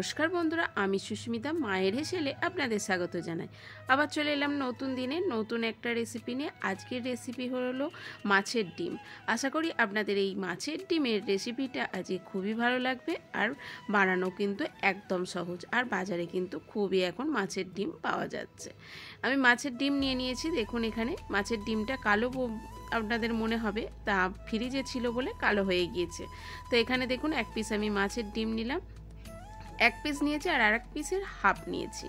নমস্কার বন্ধুরা, আমি সুস্মিতা মায়ের হেসেলে আপনাদের স্বাগত জানাই। আবার চলে এলাম নতুন দিনে নতুন একটা রেসিপি নিয়ে। আজকের রেসিপি হলো মাছের ডিম। আশা করি আপনাদের এই মাছের ডিমের রেসিপিটা আজকে খুবই ভালো লাগবে, আর বানানো কিন্তু একদম সহজ। আর বাজারে কিন্তু খুবই এখন মাছের ডিম পাওয়া যাচ্ছে। আমি মাছের ডিম নিয়ে নিয়েছি। দেখুন, এখানে মাছের ডিমটা কালো আপনাদের মনে হবে, তা ফ্রিজে ছিল বলে কালো হয়ে গিয়েছে। তো এখানে দেখুন, এক পিস আমি মাছের ডিম নিলাম, এক পিস নিয়েছি আর আরেক পিসের হাফ নিয়েছি।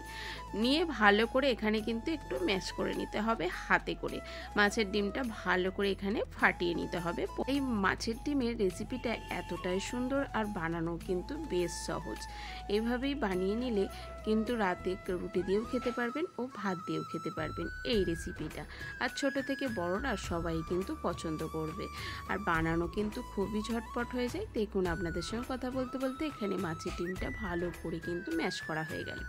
নিয়ে ভালো করে এখানে কিন্তু একটু ম্যাশ করে নিতে হবে হাতে করে। মাছের ডিমটা ভালো করে এখানে ফাটিয়ে নিতে হবে। এই মাছের ডিমের রেসিপিটা এতটাই সুন্দর আর বানানো কিন্তু বেশ সহজ। এইভাবেই বানিয়ে নিলে কিন্তু রাতে রুটি দিয়েও খেতে পারবেন ও ভাত দিয়েও খেতে পারবেন এই রেসিপিটা। আর ছোট থেকে বড়রা সবাই কিন্তু পছন্দ করবে। আর বানানো কিন্তু খুবই ঝটপট হয়ে যায়। দেখুন, আপনাদের সঙ্গে কথা বলতে বলতে এখানে মাছের ডিমটা ভালো করে কিন্তু ম্যাশ করা হয়ে গেল।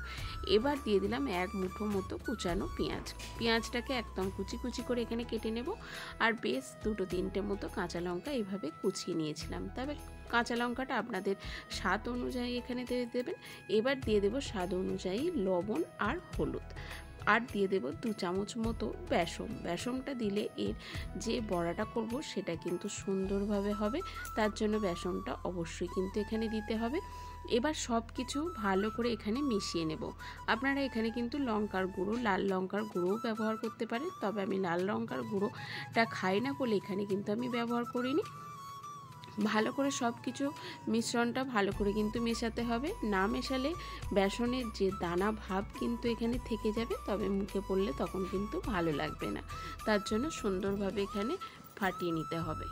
এবার দিয়ে দিলাম এক মুঠো মতো কুচানো পেঁয়াজ। পেঁয়াজটাকে একদম কুচি কুচি করে এখানে কেটে নেব। আর বেশ দুটো তিনটে মতো কাঁচা লঙ্কা এইভাবে কুচিয়ে নিয়েছিলাম। তবে কাঁচা লঙ্কাটা আপনাদের স্বাদ অনুযায়ী এখানে দিয়ে দেবেন। এবার দিয়ে দেব স্বাদ অনুযায়ী লবণ আর হলুদ, আর দিয়ে দেব 2 চামচ মতো বেসনটা দিলে এর যে বড়াটা করব সেটা কিন্তু সুন্দরভাবে হবে। তার জন্য বেসনটা অবশ্যই কিন্তু এখানে দিতে হবে। এবার সব কিছু ভালো করে এখানে মিশিয়ে নেব। আপনারা এখানে কিন্তু লঙ্কার গুঁড়ো, লাল লঙ্কার গুঁড়োও ব্যবহার করতে পারেন, তবে আমি লাল লঙ্কার গুঁড়োটা খাই না বলে এখানে কিন্তু আমি ব্যবহার করিনি। ভালো করে সব কিছু মিশ্রণটা ভালো করে কিন্তু মেশাতে হবে। না মেশালে বেসনের যে দানা ভাব কিন্তু এখানে থেকে যাবে, তবে মুখে পড়লে তখন কিন্তু ভালো লাগবে না। তার জন্য সুন্দরভাবে এখানে ফাটিয়ে নিতে হবে।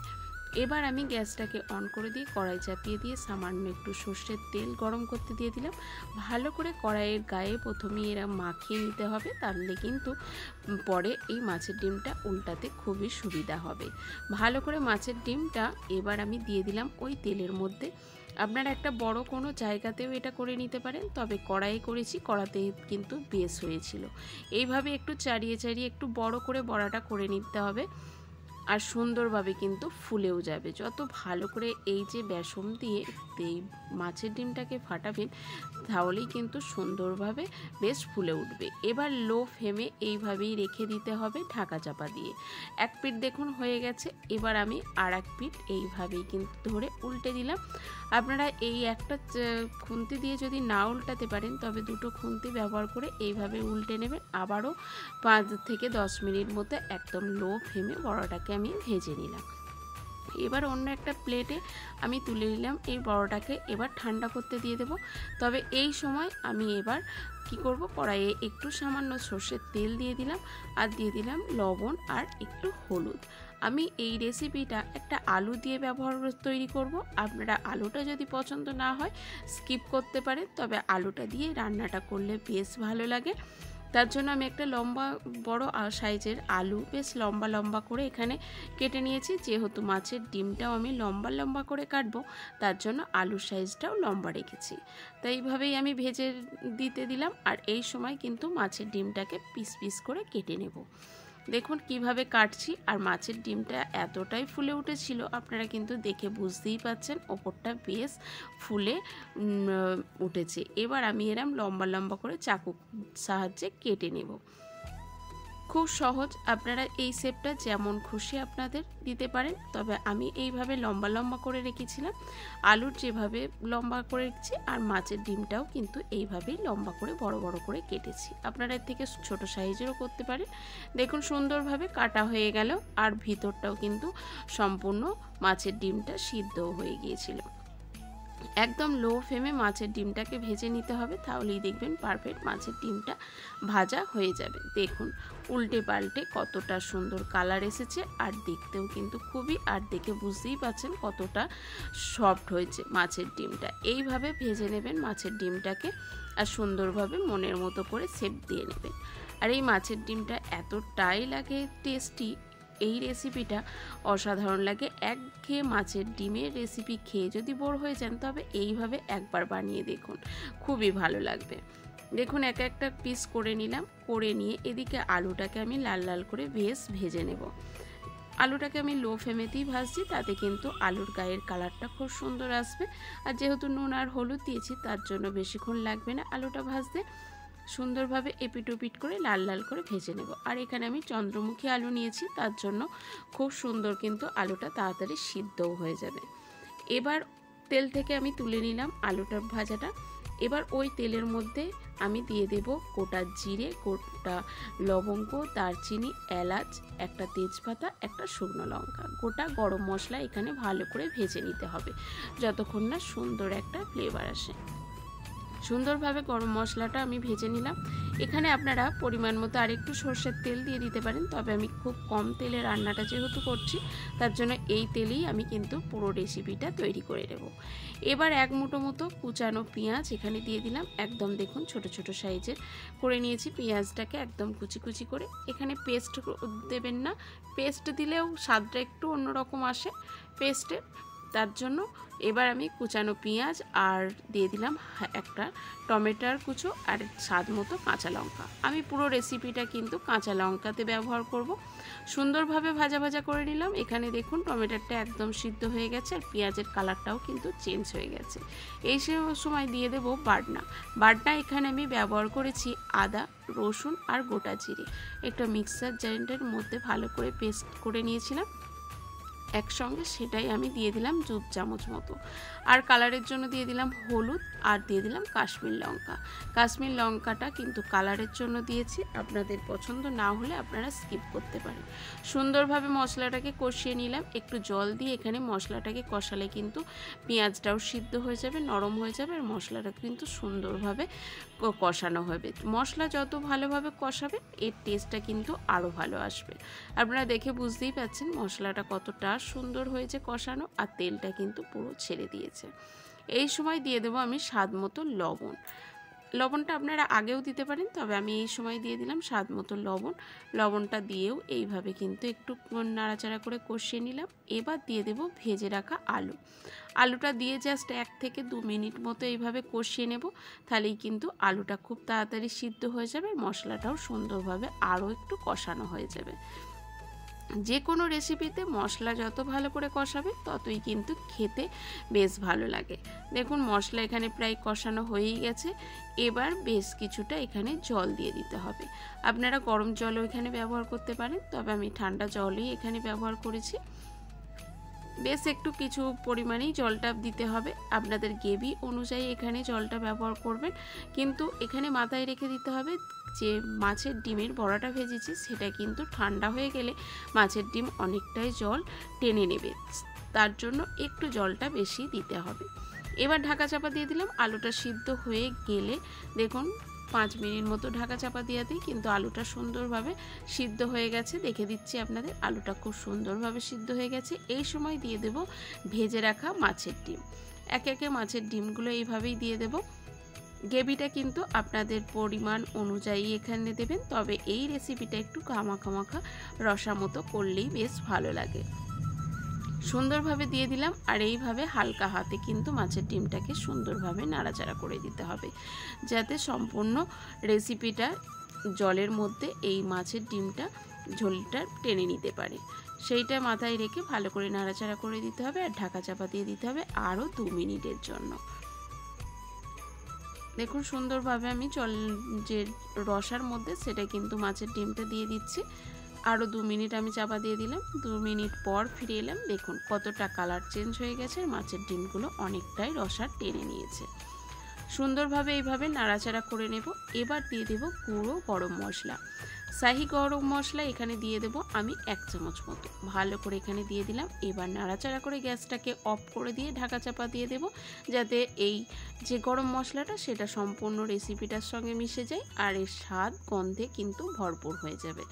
এবার আমি গ্যাসটাকে অন করে দিয়ে কড়াই চাপিয়ে দিয়ে সামান্য একটু সর্ষের তেল গরম করতে দিয়ে দিলাম। ভালো করে কড়াইয়ের গায়ে প্রথমে এরা মাখিয়ে নিতে হবে, তাহলে কিন্তু পরে এই মাছের ডিমটা উল্টাতে খুবই সুবিধা হবে। ভালো করে মাছের ডিমটা এবার আমি দিয়ে দিলাম ওই তেলের মধ্যে। আপনারা একটা বড় কোনো জায়গাতেও এটা করে নিতে পারেন, তবে কড়াইয়ে করেছি, কড়াতে কিন্তু বেশ হয়েছিল। এইভাবে একটু চাড়িয়ে চাড়িয়ে একটু বড় করে বড়াটা করে নিতে হবে, আর সুন্দরভাবে কিন্তু ফুলেও যাবে। যত ভালো করে এই যে বেসন দিয়ে এই মাছের ডিমটাকে ফাটাবেন, তাহলেই কিন্তু সুন্দরভাবে বেশ ফুলে উঠবে। এবার লো ফ্লেমে এইভাবেই রেখে দিতে হবে ঢাকা চাপা দিয়ে। এক পিঠ দেখুন হয়ে গেছে। এবার আমি আর এক পিঠ এইভাবেই কিন্তু ধরে উল্টে দিলাম। আপনারা এই একটা খুন্তি দিয়ে যদি না উল্টাতে পারেন, তবে দুটো খুন্তি ব্যবহার করে এইভাবে উল্টে নেবেন। আবারও 5 থেকে 10 মিনিট মতো একদম লো ফ্লেমে বড়াটাকে আমি ভেজে নিলাম। এবার অন্য একটা প্লেটে আমি তুলে নিলাম এই বড়াটাকে। এবার ঠান্ডা করতে দিয়ে দেব। তবে এই সময় আমি এবার কি করব, কড়াইয়ে একটু সামান্য সর্ষের তেল দিয়ে দিলাম, আর দিয়ে দিলাম লবণ আর একটু হলুদ। আমি এই রেসিপিটা একটা আলু দিয়ে তৈরি করব। আপনারা আলুটা যদি পছন্দ না হয় স্কিপ করতে পারেন, তবে আলুটা দিয়ে রান্নাটা করলে বেশ ভালো লাগে। তার জন্য আমি একটা লম্বা বড় সাইজের আলু বেশ লম্বা লম্বা করে এখানে কেটে নিয়েছি। যেহেতু মাছের ডিমটাও আমি লম্বা লম্বা করে কাটবো, তার জন্য আলুর সাইজটাও লম্বা রেখেছি। তাই এইভাবেই আমি ভেজে দিতে দিলাম। আর এই সময় কিন্তু মাছের ডিমটাকে পিস পিস করে কেটে নেব। দেখুন কিভাবে কাটছি, আর মাছের ডিমটা এতটাই ফুলে উঠেছিল, আপনারা কিন্তু দেখে বুঝতেই পাচ্ছেন ওপরটা বেশ ফুলে উঠেছে। এবার আমি এরম লম্বা লম্বা করে চাকুর সাহায্যে কেটে নেব। খুব সহজ, আপনারা এই শেপটা যেমন খুশি আপনাদের দিতে পারেন, তবে আমি এইভাবে লম্বা লম্বা করে রেখেছিলাম। আলুর যেভাবে লম্বা করে রেখেছি, আর মাছের ডিমটাও কিন্তু এইভাবেই লম্বা করে বড় বড় করে কেটেছি। আপনারা এর থেকে ছোট সাইজেরও করতে পারেন। দেখুন সুন্দরভাবে কাটা হয়ে গেল, আর ভিতরটাও কিন্তু সম্পূর্ণ মাছের ডিমটা সিদ্ধও হয়ে গিয়েছিল। একদম লো ফ্লেমে মাছের ডিমটাকে ভেজে নিতে হবে, তাহলেই দেখবেন পারফেক্ট মাছের ডিমটা ভাজা হয়ে যাবে। দেখুন উল্টে পাল্টে কতটা সুন্দর কালার এসেছে, আর দেখতেও কিন্তু খুবই, আর দেখে বুঝতেই পাচ্ছেন কতটা সফট হয়েছে মাছের ডিমটা। এইভাবে ভেজে নেবেন মাছের ডিমটাকে, আর সুন্দরভাবে মনের মতো করে শেপ দিয়ে নেবেন। আর এই মাছের ডিমটা এতটাই লাগে টেস্টি, এই রেসিপিটা অসাধারণ লাগে। একঘেয়ে মাছের ডিমের রেসিপি খেয়ে যদি বোর হয়ে যান, তবে এইভাবে একবার বানিয়ে দেখুন, খুবই ভালো লাগবে। দেখুন এক একটা পিস করে নিলাম, করে নিয়ে এদিকে আলুটাকে আমি লাল লাল করে বেশ ভেজে নেব। আলুটাকে আমি লো ফ্লেমেতেই ভাজছি, তাতে কিন্তু আলুর গায়ের কালারটা খুব সুন্দর আসবে। আর যেহেতু নুন আর হলুদ দিয়েছি তার জন্য বেশিক্ষণ লাগবে না আলুটা ভাজতে। সুন্দরভাবে এপিট ওপিট করে লাল লাল করে ভেজে নেব। আর এখানে আমি চন্দ্রমুখী আলু নিয়েছি, তার জন্য খুব সুন্দর কিন্তু আলুটা তাড়াতাড়ি সিদ্ধও হয়ে যাবে। এবার তেল থেকে আমি তুলে নিলাম আলুটা ভাজাটা। এবার ওই তেলের মধ্যে আমি দিয়ে দেব গোটা জিরে, গোটা লবঙ্গ, দারচিনি, এলাচ, একটা তেজপাতা, একটা শুকনো লঙ্কা, গোটা গরম মশলা এখানে ভালো করে ভেজে নিতে হবে যতক্ষণ না সুন্দর একটা ফ্লেভার আসে। সুন্দরভাবে গরম মশলাটা আমি ভেজে নিলাম। এখানে আপনারা পরিমাণ মতো আরেকটু সর্ষের তেল দিয়ে দিতে পারেন, তবে আমি খুব কম তেলে রান্নাটা যেহেতু করছি তার জন্য এই তেলেই আমি কিন্তু পুরো রেসিপিটা তৈরি করে নেব। এবার এক মুঠো মতো কুচানো পেঁয়াজ এখানে দিয়ে দিলাম, একদম দেখুন ছোট ছোট সাইজের করে নিয়েছি পেঁয়াজটাকে, একদম কুচি কুচি করে। এখানে পেস্ট দেবেন না, পেস্ট দিলেও স্বাদটা একটু অন্যরকম আসে পেস্টের, তার জন্য এবার আমি কুচানো পেঁয়াজ আর দিয়ে দিলাম একটা টমেটোর কুচো আর স্বাদ মতো কাঁচা লঙ্কা। আমি পুরো রেসিপিটা কিন্তু কাঁচা লঙ্কাতে ব্যবহার করব। সুন্দরভাবে ভাজা ভাজা করে নিলাম। এখানে দেখুন টমেটোটা একদম সিদ্ধ হয়ে গেছে আর পেঁয়াজের কালারটাও কিন্তু চেঞ্জ হয়ে গেছে। এই সময় দিয়ে দেব বাটনা। বাটনা এখানে আমি ব্যবহার করেছি আদা, রসুন আর গোটা জিরে, একটা মিক্সার জারের মধ্যে ভালো করে পেস্ট করে নিয়েছিলাম একসঙ্গে, সেটাই আমি দিয়ে দিলাম 2 চামচ মতো। আর কালারের জন্য দিয়ে দিলাম হলুদ আর দিয়ে দিলাম কাশ্মীর লঙ্কা। কাশ্মীর লঙ্কাটা কিন্তু কালারের জন্য দিয়েছি, আপনাদের পছন্দ না হলে আপনারা স্কিপ করতে পারেন। সুন্দরভাবে মশলাটাকে কষিয়ে নিলাম। একটু জল দিয়ে এখানে মশলাটাকে কষালে কিন্তু পেঁয়াজটাও সিদ্ধ হয়ে যাবে, নরম হয়ে যাবে আর মশলাটা কিন্তু সুন্দরভাবে কষানো হবে। মশলা যত ভালোভাবে কষাবে এর টেস্টটা কিন্তু আরও ভালো আসবে। আপনারা দেখে বুঝতেই পাচ্ছেন মশলাটা কতটা সুন্দর হয়েছে কষানো, আর তেলটা কিন্তু পুরো ছেড়ে দিয়েছে। এই সময় দিয়ে দেবো আমি স্বাদ মতো লবণ। লবণটা আপনারা আগেও দিতে পারেন, তবে আমি এই সময় দিয়ে দিলাম স্বাদ মতো লবণ। লবণটা দিয়েও এইভাবে কিন্তু একটু নাড়াচাড়া করে কষিয়ে নিলাম। এবার দিয়ে দেব ভেজে রাখা আলু। আলুটা দিয়ে জাস্ট 1 থেকে 2 মিনিট মতো এইভাবে কষিয়ে নেব, তাহলেই কিন্তু আলুটা খুব তাড়াতাড়ি সিদ্ধ হয়ে যাবে, মশলাটাও সুন্দরভাবে আরও একটু কষানো হয়ে যাবে। যে কোনো রেসিপিতে মশলা যত ভালো করে কষাবে ততই কিন্তু খেতে বেশ ভালো লাগে। দেখুন মশলা এখানে প্রায় কষানো হয়েই গেছে। এবার বেশ কিছুটা এখানে জল দিয়ে দিতে হবে। আপনারা গরম জলও এখানে ব্যবহার করতে পারেন, তবে আমি ঠান্ডা জলই এখানে ব্যবহার করেছি। বেশ একটু কিছু পরিমাণেই জলটা দিতে হবে, আপনাদের গ্রেভি অনুযায়ী এখানে জলটা ব্যবহার করবেন। কিন্তু এখানে মাথায় রেখে দিতে হবে যে মাছের ডিমের বড়াটা ভেজেছি সেটা কিন্তু ঠান্ডা হয়ে গেলে মাছের ডিম অনেকটাই জল টেনে নেবে, তার জন্য একটু জলটা বেশি দিতে হবে। এবার ঢাকা চাপা দিয়ে দিলাম। আলুটা সিদ্ধ হয়ে গেলে দেখুন 5 মিনিট মতো ঢাকা চাপা দিয়েতেই কিন্তু আলুটা সুন্দরভাবে সিদ্ধ হয়ে গেছে। দেখে দিচ্ছি আপনাদের আলুটা খুব সুন্দরভাবে সিদ্ধ হয়ে গেছে। এই সময় দিয়ে দেব ভেজে রাখা মাছের ডিম। একে একে মাছের ডিমগুলো এইভাবেই দিয়ে দেব। গ্রেভিটা কিন্তু আপনাদের পরিমাণ অনুযায়ী এখানে দেবেন, তবে এই রেসিপিটা একটু মাখা মাখা রসা মতো করলেই বেশ ভালো লাগে। সুন্দরভাবে দিয়ে দিলাম আর এইভাবে হালকা হাতে কিন্তু মাছের ডিমটাকে সুন্দরভাবে নাড়াচাড়া করে দিতে হবে, যাতে সম্পূর্ণ রেসিপিটা জলের মধ্যে এই মাছের ডিমটা ঝোলটা টেনে নিতে পারে। সেইটা মাথায় রেখে ভালো করে নাড়াচাড়া করে দিতে হবে আর ঢাকা চাপা দিয়ে দিতে হবে আরও 2 মিনিটের জন্য। দেখুন সুন্দরভাবে আমি জল যে রসার মধ্যে সেটা কিন্তু মাছের ডিমটা দিয়ে দিচ্ছি। আরও 2 মিনিট আমি চাপা দিয়ে দিলাম। 2 মিনিট পর ফিরে এলাম। দেখুন কতটা কালার চেঞ্জ হয়ে গেছে, মাছের ডিমগুলো অনেকটাই রসা টেনে নিয়েছে। সুন্দরভাবে এইভাবে নাড়াচাড়া করে নেব। এবার দিয়ে দেব গুঁড়ো গরম মশলা। শাহি গরম মশলা এখানে দিয়ে দেব আমি 1 চামচ মতো, ভালো করে এখানে দিয়ে দিলাম। এবার নাড়াচাড়া করে গ্যাসটাকে অফ করে দিয়ে ঢাকা চাপা দিয়ে দেব, যাতে এই যে গরম মশলাটা সেটা সম্পূর্ণ রেসিপিটার সঙ্গে মিশে যায় আর এর স্বাদ গন্ধে কিন্তু ভরপুর হয়ে যাবে।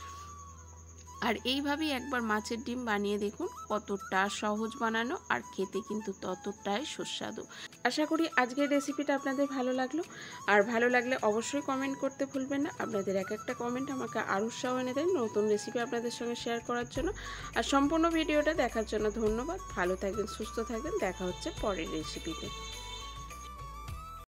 আর এইভাবেই একবার মাছের ডিম বানিয়ে দেখুন, কতটা সহজ বানানো আর খেতে কিন্তু ততটাই সুস্বাদু। আশা করি আজকের রেসিপিটা আপনাদের ভালো লাগলো, আর ভালো লাগলে অবশ্যই কমেন্ট করতে ভুলবেন না। আপনাদের এক একটা কমেন্ট আমাকে আরও উৎসাহ এনে দেয় নতুন রেসিপি আপনাদের সঙ্গে শেয়ার করার জন্য। আর সম্পূর্ণ ভিডিওটা দেখার জন্য ধন্যবাদ। ভালো থাকবেন, সুস্থ থাকবেন, দেখা হচ্ছে পরের রেসিপিতে।